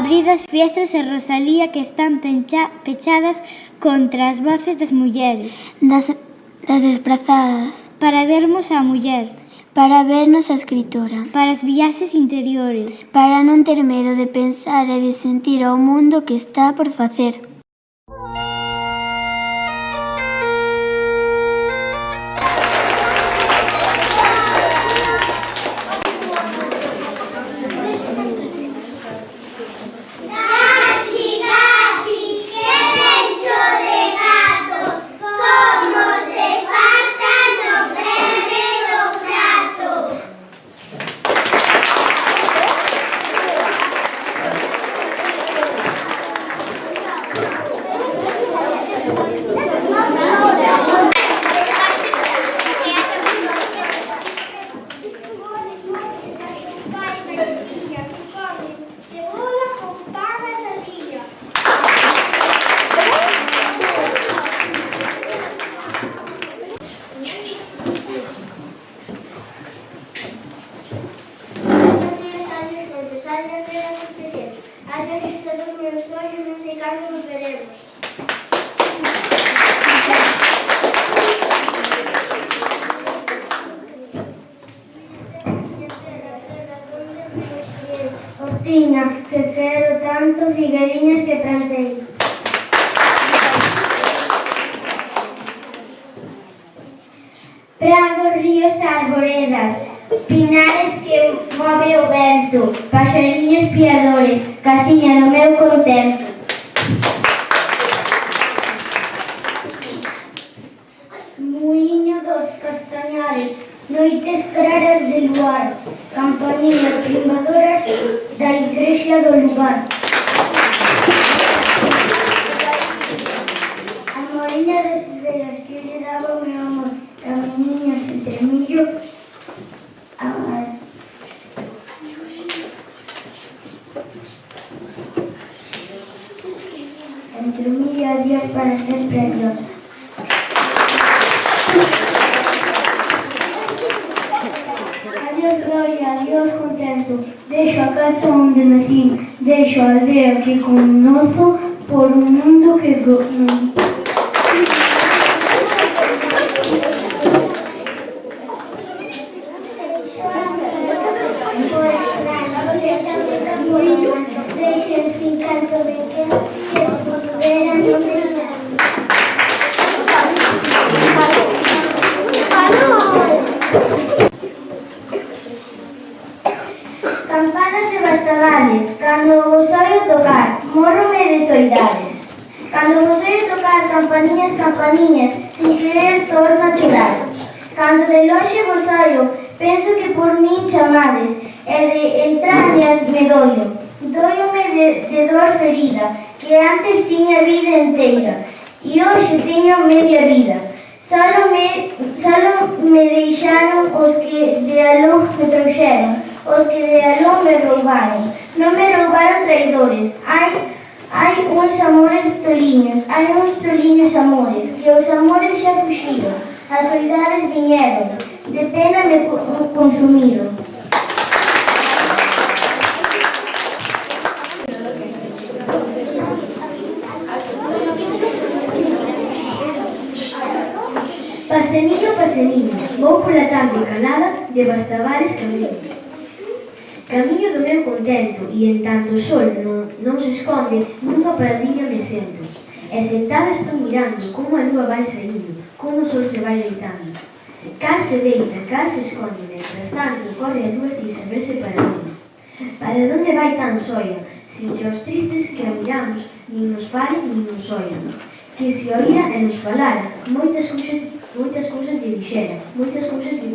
abrir as fiestras e Rosalía, que están pechadas contra as voces das mulleres. Das desprazadas. Para vermos a muller. Para vernos a escritora. Para as viaxes interiores. Para non ter medo de pensar e de sentir o mundo que está por facer. Tiña, que quero tanto, figueirinhas que plantei. Prados, ríos, arboredas, pinares que move o vento, paxariños piadores, casiña do meu contento. Muiño dos castañares, noites claras de luar, campaniñas timbadoras da igrexa do lugar. A moriña das velas que lle daba o meu amor, camiñas entre millo, entre millo a Dios para sempre a Dios. Adiós gloria, adiós contento, deixo a casa onde nací, deixo a aldea que conozo por un mundo que deixo sin canto de que puderan non deixar. Campanas de Bastavales, cando vos oio tocar, mórrome de soidades. Cando vos oio tocar campaniñas, campaniñas, sin querer torno a chorar. Cando de lonxe vos oio, penso que por min chamades, e de entrañas me doio. Doiome de dor ferida, que antes tiña vida inteira, e hoxe teño media vida. Solo me deixaron os que de aló me trouxeron, os que de aló me roubaron. Non me roubaron traidores. Hai uns amores toliños, hai uns toliños amores, que os amores xa fuxiron, as soidades viñeron, de pena me consumiron. Paseniño, paseniño, vou pola tarde calada de Bastavales camiño. Camiño do meu contento, e en tanto o sol non se esconde, nunha paradiña me sento. E sentada estou mirando como a lúa vai saindo, como o sol se vai deitando. Cal se deita, cal se esconde, mentras tanto corre a lúa sin saberse para onde. Para onde vai tan soia, sin que os tristes que a miramos nin nos falen nin nos oian. Que se oíra e nos falara, moitas cousas lle dixera, moitas cousas lle